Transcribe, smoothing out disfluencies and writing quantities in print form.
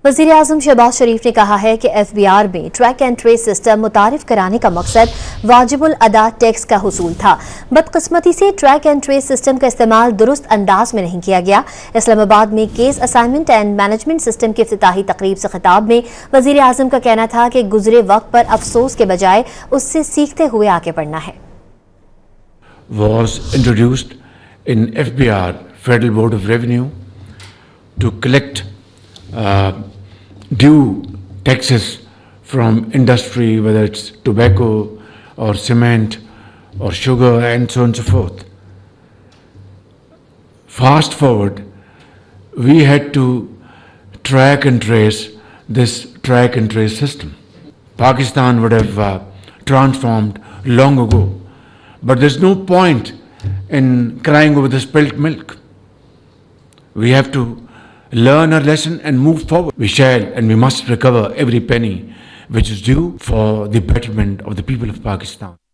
वज़ीर आज़म शहबाज शरीफ ने कहा है कि FBR में ट्रैक एंड ट्रेस सिस्टम मुतारिफ कराने का मकसद वाजिबुल अदा टैक्स का हुसूल था। बदकिस्मती से ट्रैक एंड ट्रेस सिस्टम का इस्तेमाल दुरुस्त अंदाज में नहीं किया गया। इस्लामाबाद में case assignment and management system की इफ्तिताही तकरीब से खिताब में वज़ीर आज़म का कहना था कि गुजरे वक्त पर अफसोस के बजाय उससे सीखते हुए आगे बढ़ना है। Was introduced in FBR, Federal Board of Revenue, to collect due taxes from industry, whether it's tobacco or cement or sugar and so on and so forth. Fast forward, we had to track and trace this track and trace system. Pakistan would have transformed long ago, but there's no point in crying over the spilt milk. We have to learn our lesson and move forward. We shall and we must recover every penny which is due for the betterment of the people of Pakistan.